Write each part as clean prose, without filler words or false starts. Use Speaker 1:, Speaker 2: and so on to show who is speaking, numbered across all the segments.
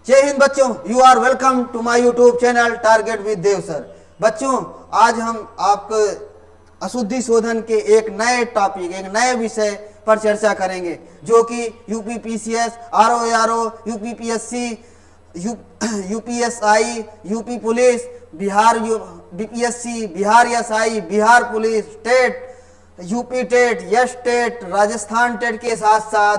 Speaker 1: जय हिंद बच्चों, you are welcome to my YouTube channel target with Dev sir. बच्चों, आज हम आपको अशुद्धि शोधन के एक नए टॉपिक, एक नए विषय पर चर्चा करेंगे, जो कि UP PCS, RO, UP PSC, UPSI, UP police, Bihar BPSC, Bihar SI, Bihar police, TET, UP TET, यस टेट, राजस्थान टेट के साथ साथ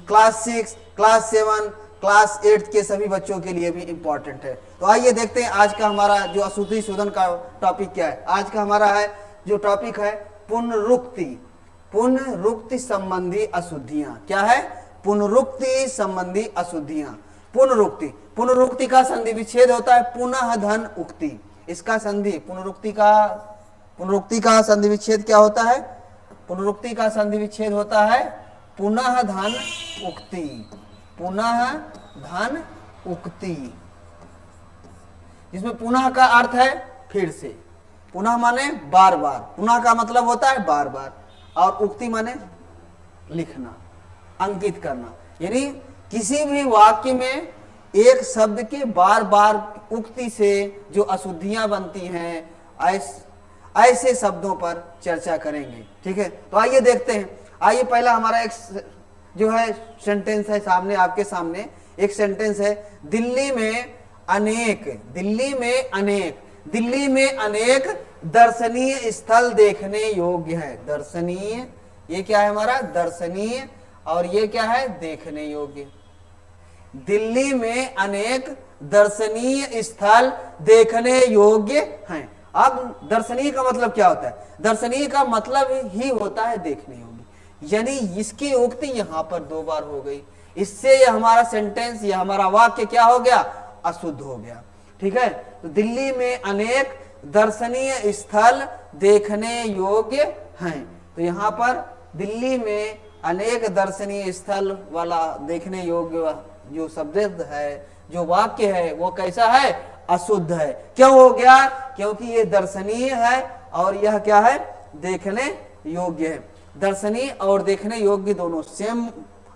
Speaker 1: क्लास 6, क्लास 7, क्लास 8 के सभी बच्चों के लिए भी इम्पोर्टेंट है। तो आइए देखते हैं आज का हमारा जो अशुद्धि शोधन का टॉपिक क्या है। आज का हमारा है जो टॉपिक है पुनरुक्ति, पुनरुक्ति संबंधी अशुद्धियां। क्या है? पुनरुक्ति संबंधी अशुद्धियां। पुनरुक्ति, पुनरुक्ति का संधि विच्छेद होता है पुनः धन उक्ति। इसका संधि पुनरुक्ति का संधि विच्छेद क्या होता है? पुनरुक्ति का संधि विच्छेद होता है पुनः धन उक्ति, पुनः धन उक्ति, जिसमें पुनः का अर्थ है फिर से। पुनः माने बार बार, पुनः का मतलब होता है बार बार, और उक्ति माने लिखना, अंकित करना। यानी किसी भी वाक्य में एक शब्द के बार बार उक्ति से जो अशुद्धियां बनती हैं, ऐसे शब्दों पर चर्चा करेंगे। ठीक है, तो आइए देखते हैं। आइए पहला हमारा एक जो है सेंटेंस है सामने, आपके सामने एक सेंटेंस है, दिल्ली में अनेक, दिल्ली में अनेक, दिल्ली में अनेक दर्शनीय स्थल देखने योग्य है। दर्शनीय, ये क्या है हमारा? दर्शनीय, और ये क्या है? देखने योग्य। दिल्ली में अनेक दर्शनीय स्थल देखने योग्य हैं। अब दर्शनीय का मतलब क्या होता है? दर्शनीय का मतलब ही होता है देखने योग्य। यानी इसकी उक्ति यहां पर 2 बार हो गई, इससे ये हमारा सेंटेंस, ये हमारा वाक्य क्या हो गया? अशुद्ध हो गया। ठीक है, तो दिल्ली में अनेक दर्शनीय स्थल देखने योग्य हैं। तो यहां पर दिल्ली में अनेक दर्शनीय स्थल वाला देखने योग्य जो शब्द है, जो वाक्य है, वो कैसा है? अशुद्ध है। क्यों हो गया? क्योंकि ये दर्शनीय है और यह क्या है? देखने योग्य है। दर्शनीय और देखने योग्य दोनों सेम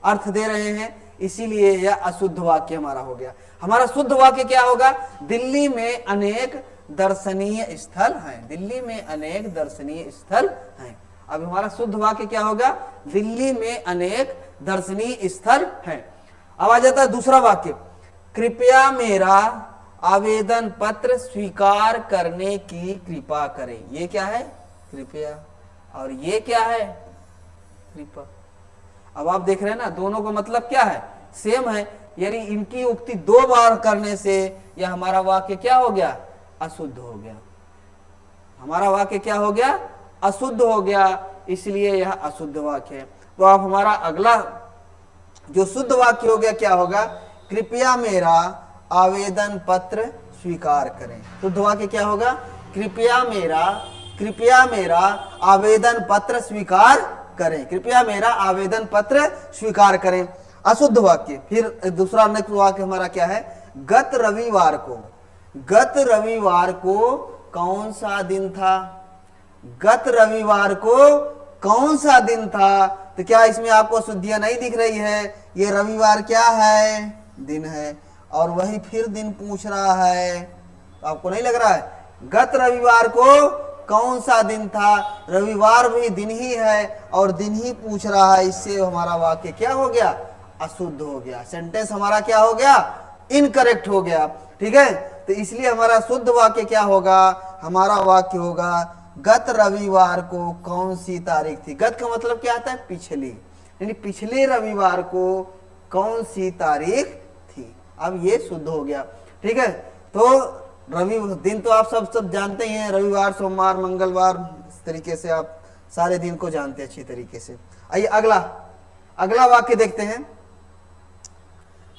Speaker 1: अर्थ दे रहे हैं, इसीलिए यह अशुद्ध वाक्य हमारा हो गया। हमारा शुद्ध वाक्य क्या होगा? दिल्ली में अनेक दर्शनीय स्थल हैं। दिल्ली में अनेक दर्शनीय स्थल हैं। अब हमारा शुद्ध वाक्य क्या होगा? दिल्ली में अनेक दर्शनीय स्थल हैं। अब आ जाता है दूसरा वाक्य, कृपया मेरा आवेदन पत्र स्वीकार करने की कृपा करें। ये क्या है? कृपया, और ये क्या है? कृपा। अब आप देख रहे हैं ना, दोनों का मतलब क्या है? सेम है। यानी इनकी उक्ति 2 बार करने से यह हमारा वाक्य क्या हो गया? अशुद्ध हो गया। हमारा वाक्य क्या हो गया? अशुद्ध हो गया, इसलिए यह अशुद्ध वाक्य है। तो आप हमारा अगला जो शुद्ध वाक्य हो गया क्या होगा? कृपया मेरा आवेदन पत्र स्वीकार करें। शुद्ध वाक्य क्या होगा? कृपया मेरा आवेदन पत्र स्वीकार करें। कृपया मेरा आवेदन पत्र स्वीकार करें। अशुद्ध वाक्य। फिर दूसरा नेक्स्ट वाक्य हमारा क्या है? गत रविवार को कौन सा दिन था? गत रविवार को कौन सा दिन था? तो क्या इसमें आपको अशुद्धियां नहीं दिख रही है? ये रविवार क्या है? दिन है, और वही फिर दिन पूछ रहा है। तो आपको नहीं लग रहा है? गत रविवार को कौन सा दिन था? रविवार भी दिन ही है और दिन ही पूछ रहा है, इससे हमारा वाक्य क्या हो गया? अशुद्ध हो गया। सेंटेंस हमारा क्या हो गया? इनकरेक्ट हो गया। ठीक है, तो इसलिए हमारा शुद्ध वाक्य क्या होगा? हमारा वाक्य होगा गत रविवार को कौन सी तारीख थी? गत का मतलब क्या आता है? पिछले, यानी पिछले रविवार को कौन सी तारीख थी। अब ये शुद्ध हो गया। ठीक है, तो रवि दिन तो आप सब जानते ही हैं, रविवार, सोमवार, मंगलवार, इस तरीके से आप सारे दिन को जानते हैं अच्छी तरीके से। आइए अगला वाक्य देखते हैं।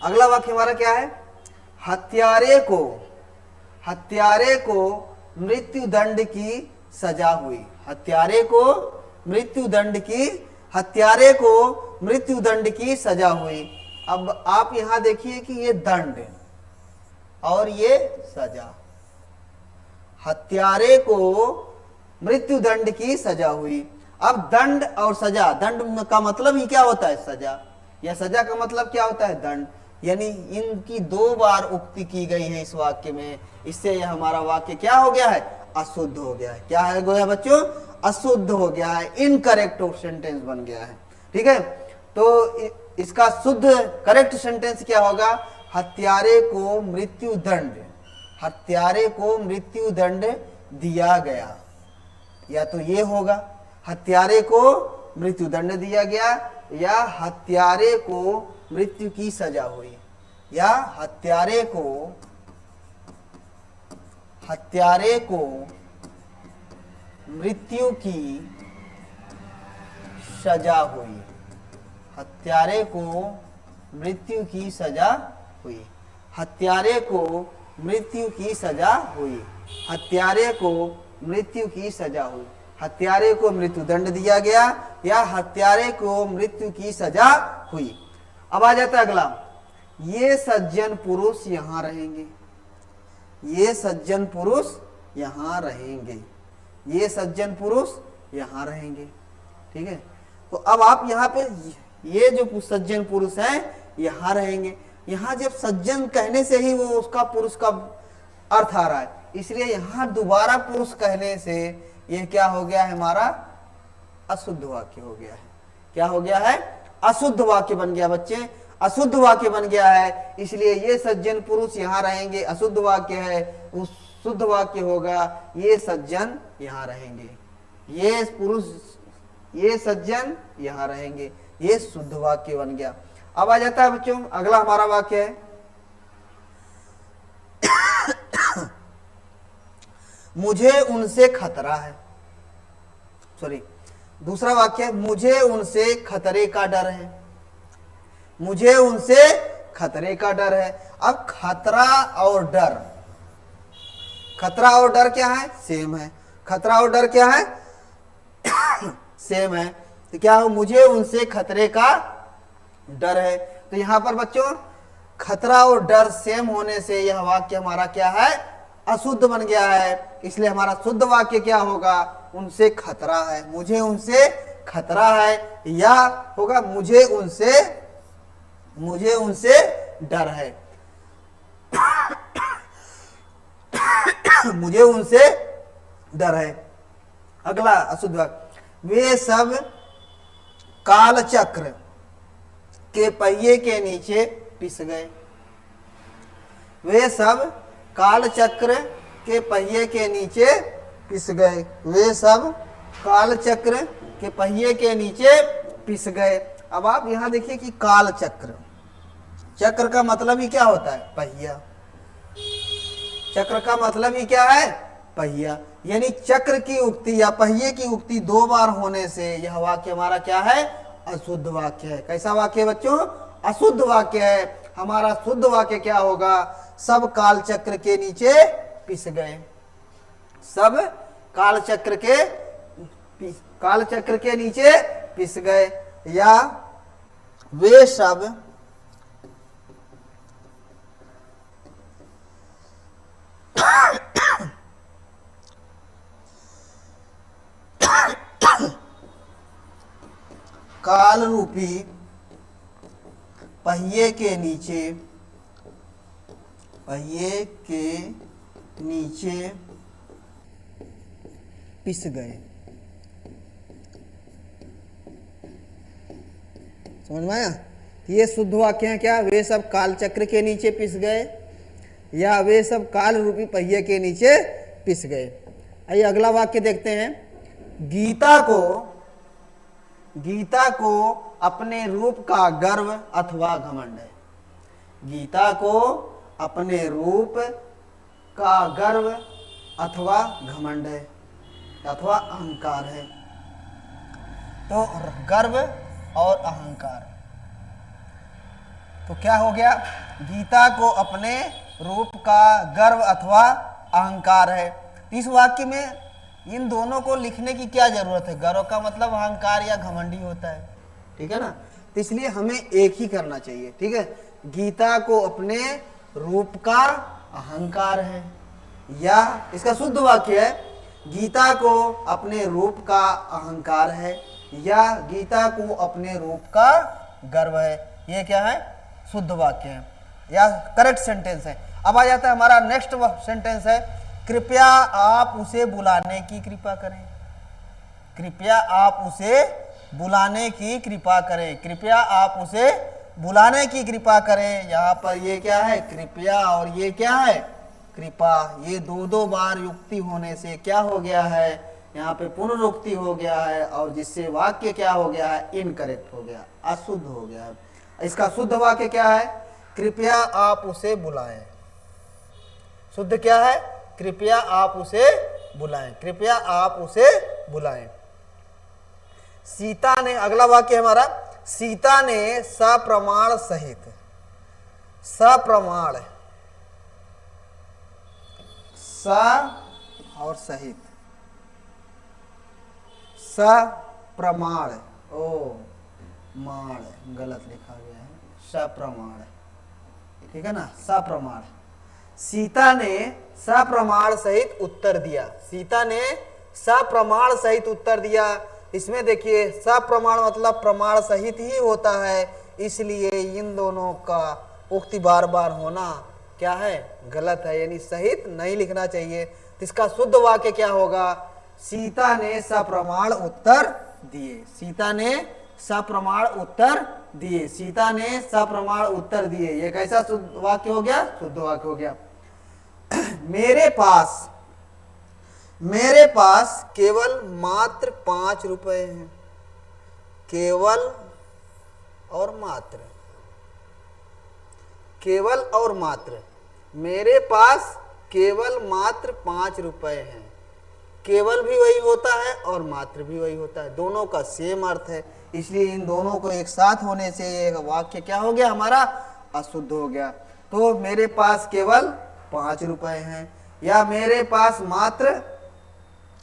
Speaker 1: अगला वाक्य हमारा क्या है? हत्यारे को मृत्युदंड की सजा हुई। हत्यारे को मृत्युदंड की सजा हुई। अब आप यहां देखिए कि ये दंड और ये सजा। हत्यारे को मृत्युदंड की सजा हुई। अब दंड और सजा, दंड का मतलब ही क्या होता है? सजा, या सजा का मतलब क्या होता है? दंड। यानी इनकी 2 बार उक्ति की गई है इस वाक्य में, इससे यह हमारा वाक्य क्या हो गया है, अशुद्ध हो गया है। क्या है गोया बच्चों, अशुद्ध हो गया है, इनकरेक्ट सेंटेंस बन गया है। ठीक है, तो इसका शुद्ध करेक्ट सेंटेंस क्या होगा, हत्यारे को मृत्यु दंड, हत्यारे को मृत्यु दंड दिया गया, या तो ये होगा हत्यारे को मृत्यु दंड दिया गया, या हत्यारे को मृत्यु की सजा हुई, या हत्यारे को मृत्यु की सजा हुई, हत्यारे को मृत्यु की सजा हुई, हत्यारे को मृत्यु की सजा हुई, हत्यारे को मृत्यु की सजा हुई, हत्यारे को मृत्यु दंड दिया गया, या हत्यारे को मृत्यु की सजा हुई। अब आ जाता है अगला, ये सज्जन पुरुष यहां रहेंगे, ये सज्जन पुरुष यहां रहेंगे, ये सज्जन पुरुष यहां रहेंगे। ठीक है, तो अब आप यहाँ पे ये जो सज्जन पुरुष है यहां रहेंगे, यहां जब सज्जन कहने से ही वो उसका पुरुष का अर्थ आ रहा है, इसलिए यहां दोबारा पुरुष कहने से यह क्या हो गया है, हमारा अशुद्ध वाक्य हो गया है। क्या हो गया है, अशुद्ध वाक्य बन गया बच्चे, अशुद्ध वाक्य बन गया है। इसलिए ये सज्जन पुरुष यहाँ रहेंगे, अशुद्ध वाक्य है, उस शुद्ध वाक्य होगा ये सज्जन यहाँ रहेंगे, ये पुरुष, ये सज्जन यहाँ रहेंगे, ये शुद्ध वाक्य बन गया। अब आ जाता है बच्चों अगला हमारा वाक्य है, मुझे उनसे खतरा है, सॉरी दूसरा वाक्य है, मुझे उनसे खतरे का डर है, मुझे उनसे खतरे का डर है। अब खतरा और डर, खतरा और डर क्या है, सेम है, खतरा और डर क्या है सेम है, तो क्या हो, मुझे उनसे खतरे का डर है। तो यहां पर बच्चों खतरा और डर सेम होने से यह वाक्य हमारा क्या है, अशुद्ध बन गया है। इसलिए हमारा शुद्ध वाक्य क्या होगा, उनसे खतरा है, मुझे उनसे खतरा है, या होगा मुझे उनसे डर है मुझे उनसे डर है। अगला अशुद्ध वाक्य, वे सब कालचक्र के पहिए के नीचे पिस गए, वे सब कालचक्र के पहिए के नीचे पिस गए, वे सब कालचक्र के पहिए के नीचे पिस गए। अब आप यहां देखिए कि कालचक्र, चक्र का मतलब ही क्या होता है, पहिया, चक्र का मतलब ही क्या है, पहिया, यानी चक्र की उक्ति या पहिए की उक्ति 2 बार होने से यह वाक्य हमारा क्या है, अशुद्ध वाक्य है। कैसा वाक्य है बच्चों, अशुद्ध वाक्य है। हमारा शुद्ध वाक्य क्या होगा, सब कालचक्र के नीचे पिस गए, सब कालचक्र के नीचे पिस गए, या वे सब काल रूपी पहिए के नीचे पिस गए। समझ में आया, ये शुद्ध वाक्य है क्या, वे सब काल चक्र के नीचे पिस गए, या वे सब काल रूपी पहिए के नीचे पिस गए। आइए अगला वाक्य देखते हैं, गीता को अपने रूप का गर्व अथवा घमंड है, गीता को अपने रूप का गर्व अथवा घमंड है, अथवा अहंकार है। तो गर्व और अहंकार, तो क्या हो गया, गीता को अपने रूप का गर्व अथवा अहंकार है। इस वाक्य में इन दोनों को लिखने की क्या जरूरत है, गर्व का मतलब अहंकार या घमंडी होता है, ठीक है ना, तो इसलिए हमें एक ही करना चाहिए। ठीक है, गीता को अपने रूप का अहंकार है, या इसका शुद्ध वाक्य है, गीता को अपने रूप का अहंकार है, या गीता को अपने रूप का गर्व है। ये क्या है, शुद्ध वाक्य है। या करेक्ट सेंटेंस है। अब आ जाता है हमारा नेक्स्ट सेंटेंस है, कृपया आप उसे बुलाने की कृपा करें। कृपया आप उसे बुलाने की कृपा करें। कृपया आप उसे बुलाने की कृपा करें। यहाँ पर ये क्या है, कृपया, और ये क्या है, कृपा। ये दो दो बार युक्ति होने से क्या हो गया है, यहाँ पे पुनरुक्ति हो गया है, और जिससे वाक्य क्या हो गया है, इनकरेक्ट हो गया, अशुद्ध हो गया है। इसका शुद्ध वाक्य क्या है, कृपया आप उसे बुलाएं। शुद्ध क्या है, कृपया आप उसे बुलाएं। कृपया आप उसे बुलाएं। सीता ने, अगला वाक्य है हमारा, सीता ने सप्रमाण सहित, सप्रमाण, स और सहित, सप्रमाण, ओ माण गलत लिखा गया है, सप्रमाण, ठीक है ना, सप्रमाण। सीता ने सप्रमाण सहित उत्तर दिया। सीता ने सप्रमाण सहित उत्तर दिया। इसमें देखिए सप्रमाण मतलब प्रमाण सहित ही होता है, इसलिए इन दोनों का उक्ति बार बार होना क्या है, गलत है, यानी सहित नहीं लिखना चाहिए। तो इसका शुद्ध वाक्य क्या होगा, सीता ने सप्रमाण उत्तर दिए। सीता ने सप्रमाण उत्तर दिए। सीता ने सप्रमाण उत्तर दिए। ये कैसा शुद्ध वाक्य हो गया, शुद्ध वाक्य हो गया। मेरे पास केवल मात्र 5 रुपए हैं। केवल और मात्र, केवल और मात्र, मेरे पास केवल मात्र 5 रुपए हैं। केवल भी वही होता है और मात्र भी वही होता है, दोनों का सेम अर्थ है, इसलिए इन दोनों को एक साथ होने से ये वाक्य क्या हो गया हमारा, अशुद्ध हो गया। तो मेरे पास केवल 5 रुपए हैं, या मेरे पास मात्र,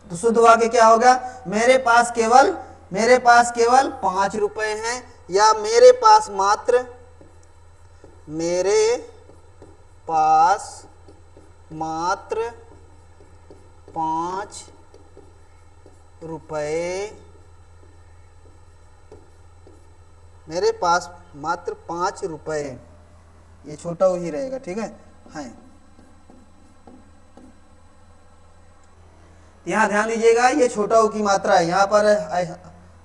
Speaker 1: तो शुद्ध वाक्य क्या होगा, मेरे पास केवल 5 रुपए हैं, या मेरे पास मात्र, मेरे पास मात्र 5 रुपए, मेरे पास मात्र 5 रुपए। ये छोटा ही रहेगा, ठीक है। यहाँ ध्यान दीजिएगा, ये छोटा ऊ की मात्रा है। यहाँ पर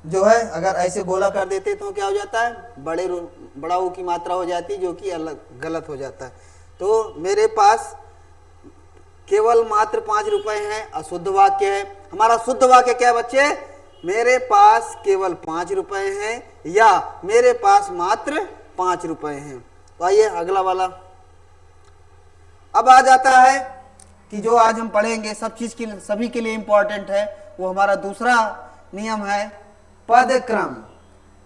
Speaker 1: जो है अगर ऐसे गोला कर देते तो क्या हो जाता है, बड़ा ऊ की मात्रा हो जाती है, जो कि अलग गलत हो जाता है। तो मेरे पास केवल मात्र 5 रुपए हैं, अशुद्ध वाक्य है। हमारा शुद्ध वाक्य क्या है बच्चे, मेरे पास केवल 5 रुपए हैं, या मेरे पास मात्र 5 रुपए हैं। तो आइए अगला वाला। अब आ जाता है कि जो आज हम पढ़ेंगे सब चीज के सभी के लिए इंपॉर्टेंट है, वो हमारा दूसरा नियम है, पदक्रम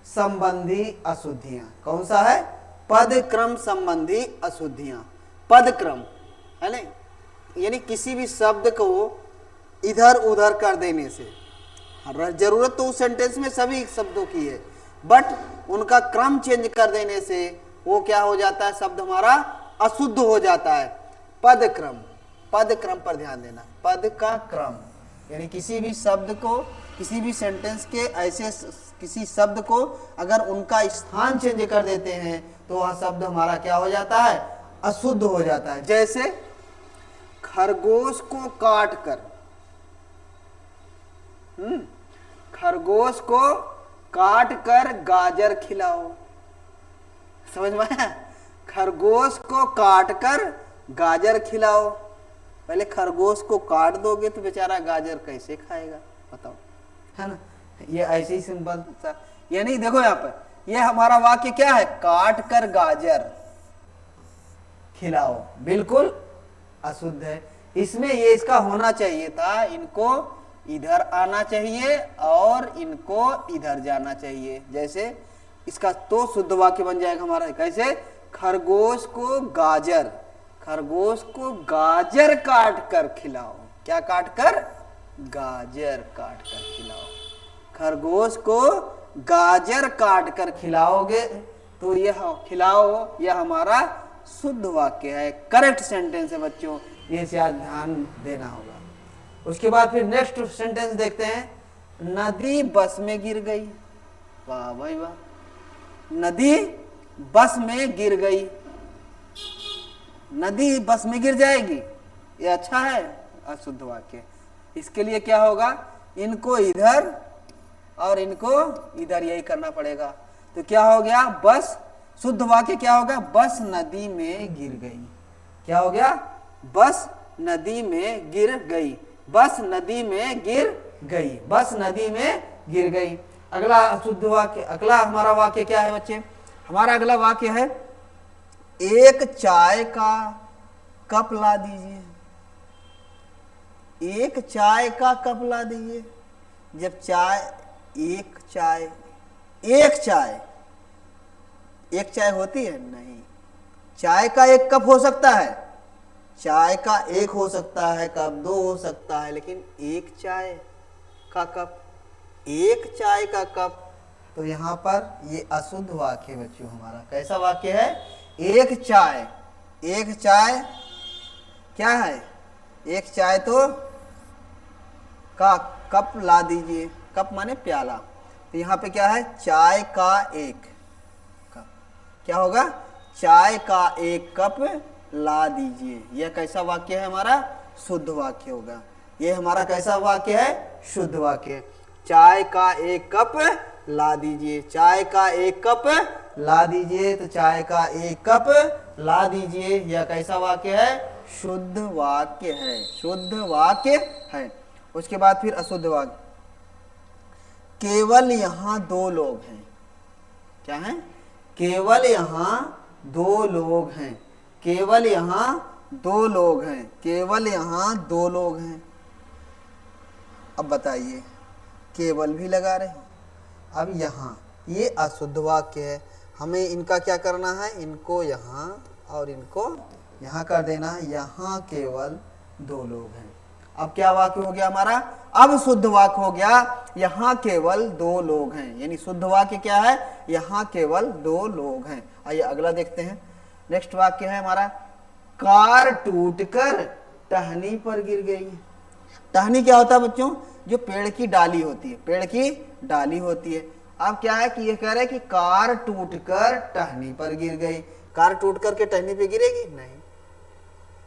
Speaker 1: संबंधी अशुद्धियां। कौन सा है, पदक्रम संबंधी अशुद्धियां। पदक्रम है ना, यानी किसी भी शब्द को इधर उधर कर देने से, जरूरत तो उस सेंटेंस में सभी शब्दों की है, बट उनका क्रम चेंज कर देने से वो क्या हो जाता है, शब्द हमारा अशुद्ध हो जाता है। पदक्रम, पदक्रम पर ध्यान देना, पद का क्रम, यानी किसी भी शब्द को, किसी भी सेंटेंस के ऐसे किसी शब्द को अगर उनका स्थान चेंज कर देते हैं तो वह शब्द हमारा क्या हो जाता है, अशुद्ध हो जाता है। जैसे खरगोश को काट कर, खरगोश को काट कर गाजर खिलाओ। समझ में आया, खरगोश को काट कर गाजर खिलाओ। पहले खरगोश को काट दोगे तो बेचारा गाजर कैसे खाएगा, बताओ, है ना। ये ऐसे ही सिंपल सा, यानी देखो यहाँ पर ये हमारा वाक्य क्या है, काट कर गाजर खिलाओ, बिल्कुल अशुद्ध है। इसमें ये इसका होना चाहिए था, इनको इधर आना चाहिए और इनको इधर जाना चाहिए। जैसे इसका तो शुद्ध वाक्य बन जाएगा हमारा, कैसे, खरगोश को गाजर, खरगोश को गाजर काट कर खिलाओ। क्या काट कर, गाजर काट कर खिलाओ। खरगोश को गाजर काट कर खिलाओगे तो यह खिलाओ, यह हमारा शुद्ध वाक्य है, करेक्ट सेंटेंस है बच्चों, ये से ध्यान देना होगा। उसके बाद फिर नेक्स्ट सेंटेंस देखते हैं, नदी बस में गिर गई। वाह भाई वाह, नदी बस में गिर गई। नदी बस में गिर जाएगी, ये अच्छा है अशुद्ध वाक्य। इसके लिए क्या होगा, इनको इधर और इनको इधर यही करना पड़ेगा। तो क्या हो गया, बस शुद्ध वाक्य क्या होगा, बस नदी में गिर गई। क्या हो गया, बस नदी में गिर गई, बस नदी में गिर गई, बस नदी में गिर गई। अगला शुद्ध वाक्य, अगला हमारा वाक्य क्या है बच्चे, हमारा अगला वाक्य है एक चाय का कप ला दीजिए। एक चाय का कप ला दीजिए। जब चाय, एक चाय, एक चाय, एक चाय होती है नहीं, चाय का एक कप हो सकता है, चाय का एक हो सकता है कप, दो हो सकता है, लेकिन एक चाय का कप, एक चाय का कप। तो यहां पर ये अशुद्ध वाक्य बच्चों हमारा कैसा वाक्य है, एक चाय, एक चाय क्या है, एक चाय तो का कप ला दीजिए, कप माने प्याला। तो यहाँ पे क्या है, चाय का एक कप, क्या होगा, चाय का एक कप ला दीजिए। यह कैसा वाक्य है हमारा, शुद्ध वाक्य होगा। ये हमारा कैसा वाक्य है, शुद्ध वाक्य। चाय का एक कप ला दीजिए, चाय का एक कप ला दीजिए। तो चाय का एक कप ला दीजिए, यह कैसा वाक्य है, शुद्ध वाक्य है, शुद्ध वाक्य है। उसके बाद फिर अशुद्ध वाक्य, केवल यहां दो लोग हैं। क्या है, केवल यहां दो लोग हैं, केवल यहां दो लोग हैं, केवल यहां दो लोग हैं। अब बताइए, केवल भी लगा रहे हो, अब यहां ये अशुद्ध वाक्य है, हमें इनका क्या करना है, इनको यहां और इनको यहां कर देना है, यहां केवल दो लोग हैं। अब क्या वाक्य हो गया हमारा, अब शुद्ध वाक्य हो गया, यहां केवल दो लोग हैं। यानी शुद्ध वाक्य क्या है, यहां केवल दो लोग हैं। आइए अगला देखते हैं। नेक्स्ट वाक्य है हमारा, कार टूटकर टहनी पर गिर गई। टहनी क्या होता है बच्चों, जो पेड़ की डाली होती है, पेड़ की डाली होती है। अब क्या है कि ये कह रहे हैं कि कार टूटकर टहनी पर गिर गई। कार टूट करके टहनी पे गिरेगी नहीं,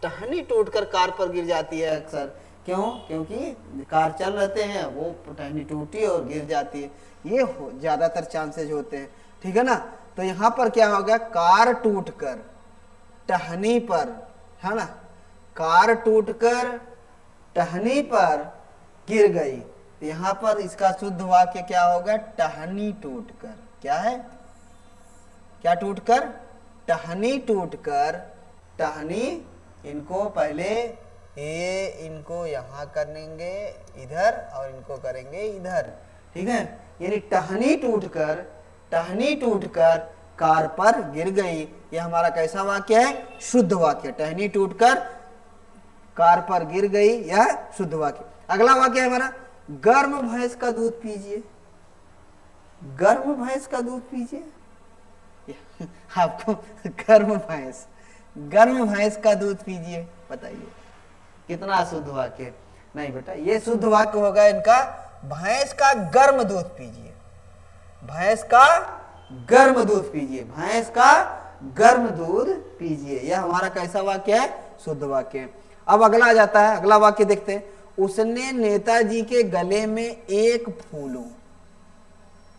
Speaker 1: टहनी टूटकर कार पर गिर जाती है अक्सर। क्यों, क्योंकि कार चल रहते हैं, वो टहनी टूटी और गिर जाती है, ये ज्यादातर चांसेस होते हैं, ठीक है ना। तो यहाँ पर क्या होगा, कार टूटकर टहनी पर, है ना, कार टूटकर टहनी पर गिर गई। तो यहाँ पर इसका शुद्ध वाक्य क्या होगा, टहनी टूटकर। क्या है, क्या टूटकर, टहनी टूटकर, टहनी, इनको पहले ये इनको यहां करेंगे इधर और इनको करेंगे इधर, ठीक है। यानी टहनी टूटकर, टहनी टूटकर कार पर गिर गई। यह हमारा कैसा वाक्य है, शुद्ध वाक्य। टहनी टूटकर कार पर गिर गई, यह शुद्ध वाक्य। अगला वाक्य है हमारा, गर्म भैंस का दूध पीजिए। गर्म भैंस का दूध पीजिए। आपको गर्म भैंस, गर्म भैंस का दूध पीजिए, बताइए कितना शुद्ध वाक्य। नहीं बेटा, ये शुद्ध वाक्य होगा इनका, भैंस का गर्म दूध पीजिए, भैंस का गर्म दूध पीजिए, भैंस का गर्म दूध पीजिए। यह हमारा कैसा वाक्य है, शुद्ध वाक्य। अब अगला आ जाता है, अगला वाक्य देखते हैं, उसने नेताजी के गले में एक फूलों।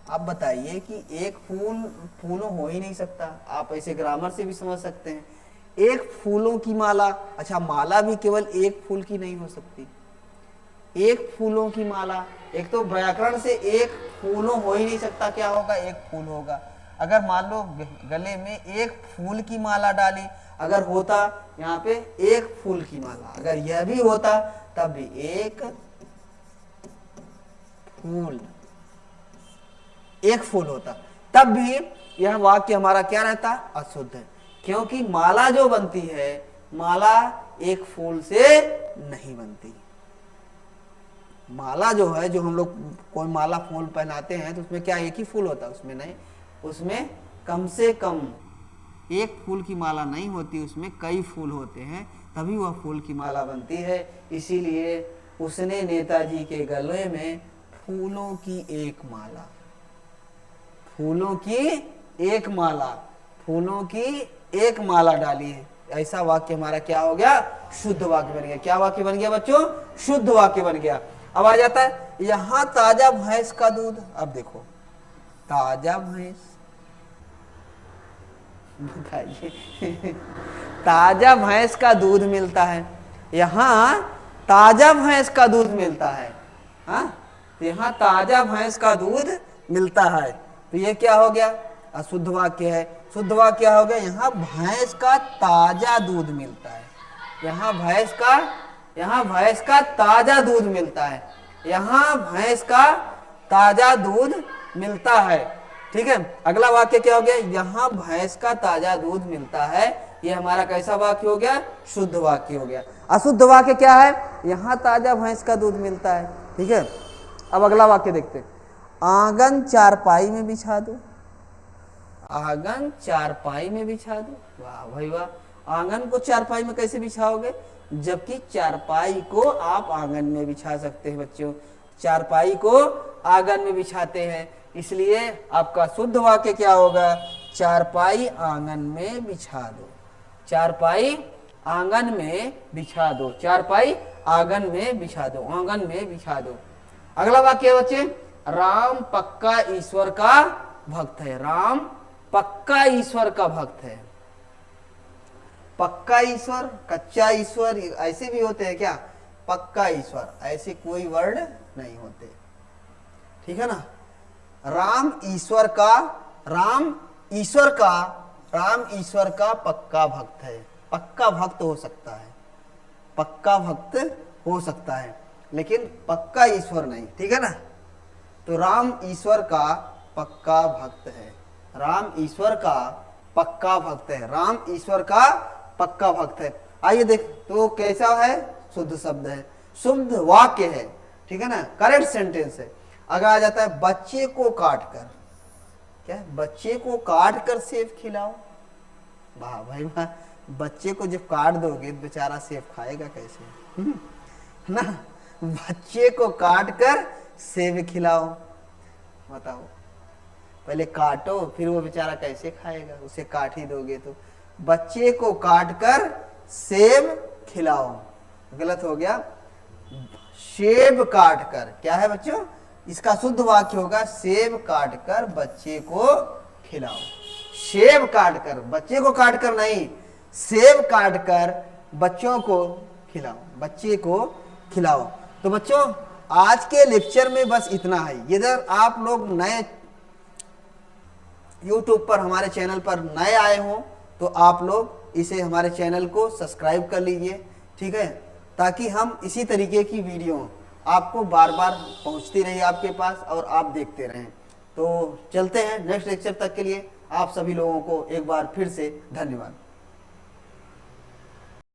Speaker 1: आप बताइए कि एक फूल हो ही नहीं सकता, आप ऐसे ग्रामर से भी समझ सकते हैं। एक फूलों की माला, अच्छा माला भी केवल एक फूल की नहीं हो सकती, एक फूलों की माला। एक तो व्याकरण से एक फूलों हो ही नहीं सकता, क्या होगा, एक फूल होगा। अगर मान लो गले में एक फूल की माला डाली, अगर होता यहाँ पे एक फूल की माला, अगर यह भी होता तब भी एक फूल, एक फूल होता, तब भी यह वाक्य हमारा क्या रहता, अशुद्ध है। क्योंकि माला जो बनती है, माला एक फूल से नहीं बनती। माला जो है, जो हम लोग कोई माला फूल पहनाते हैं तो उसमें क्या एक ही फूल होता है, उसमें नहीं, उसमें कम से कम एक फूल की माला नहीं होती, उसमें कई फूल होते हैं, तभी वह फूल की माला बनती है। इसीलिए उसने नेताजी के गले में फूलों की एक माला, फूलों की एक माला, फूलों की एक माला डाली है। ऐसा वाक्य हमारा क्या हो गया, शुद्ध वाक्य बन गया। क्या वाक्य बन गया बच्चों, शुद्ध वाक्य बन गया। अब आ जाता है यहाँ ताजा भैंस का दूध। अब देखो ताजा भैंस, बताइए ताजा भैंस का दूध मिलता है, यहाँ ताजा भैंस का दूध मिलता है। हाँ, तो यहाँ ताजा भैंस का दूध मिलता है, तो ये क्या हो गया, अशुद्ध वाक्य है। शुद्ध वाक्य क्या हो गया, यहाँ भैंस का ताजा दूध मिलता है, यहाँ भैंस का ताजा दूध मिलता है, यहाँ भैंस का ताजा दूध मिलता है। ठीक है, अगला वाक्य क्या हो गया, यहाँ भैंस का ताजा दूध मिलता है। ये हमारा कैसा वाक्य हो गया, शुद्ध वाक्य हो गया। अशुद्ध वाक्य क्या है, यहाँ ताजा भैंस का दूध मिलता है। ठीक है, अब अगला वाक्य देखते हैं, आंगन चारपाई में बिछा दो। आंगन चारपाई में बिछा दो, वाह भाई वाह। आंगन को चारपाई में कैसे बिछाओगे, जबकि चारपाई को आप आंगन में बिछा सकते हैं बच्चों, चारपाई को आंगन में बिछाते हैं, इसलिए आपका शुद्ध वाक्य क्या होगा, चारपाई आंगन में बिछा दो। चारपाई आंगन में बिछा दो, चारपाई आंगन में बिछा दो, आंगन में बिछा दो। अगला वाक्य है बच्चे, राम पक्का ईश्वर का भक्त है। राम पक्का ईश्वर का भक्त है। पक्का ईश्वर, कच्चा ईश्वर ऐसे भी होते हैं क्या, पक्का ईश्वर ऐसे कोई वर्ड नहीं होते। ठीक है ना, राम ईश्वर का पक्का भक्त है। पक्का भक्त हो सकता है, पक्का भक्त हो सकता है, लेकिन पक्का ईश्वर नहीं। ठीक है ना, तो राम ईश्वर का पक्का भक्त है, राम ईश्वर का पक्का भक्त है, राम ईश्वर का पक्का भक्त है। आइए देख, तो कैसा है, शुद्ध शब्द है, शुद्ध वाक्य है। ठीक है ना, करेक्ट सेंटेंस है। अगर आ जाता है बच्चे को काट कर, क्या है, बच्चे को काट कर सेब खिलाओ। वाह भाई वाह, बच्चे को जब काट दोगे तो बेचारा सेब खाएगा कैसे, ना, बच्चे को काट कर सेब खिलाओ। बताओ, पहले काटो फिर वो बेचारा कैसे खाएगा, उसे काट ही दोगे तो। बच्चे को काट कर सेब खिलाओ, गलत हो गया, सेब काट कर। क्या है बच्चों, इसका शुद्ध वाक्य होगा सेब काट कर बच्चे को खिलाओ। सेब काट कर, बच्चे को काट कर नहीं, सेब काट कर बच्चों को खिलाओ, बच्चे को खिलाओ। तो बच्चों आज के लेक्चर में बस इतना है। इधर आप लोग नए YouTube पर हमारे चैनल पर नए आए हो तो आप लोग इसे हमारे चैनल को सब्सक्राइब कर लीजिए। ठीक है, ताकि हम इसी तरीके की वीडियो आपको बार बार पहुंचती रही आपके पास और आप देखते रहें। तो चलते हैं नेक्स्ट लेक्चर तक के लिए। आप सभी लोगों को एक बार फिर से धन्यवाद।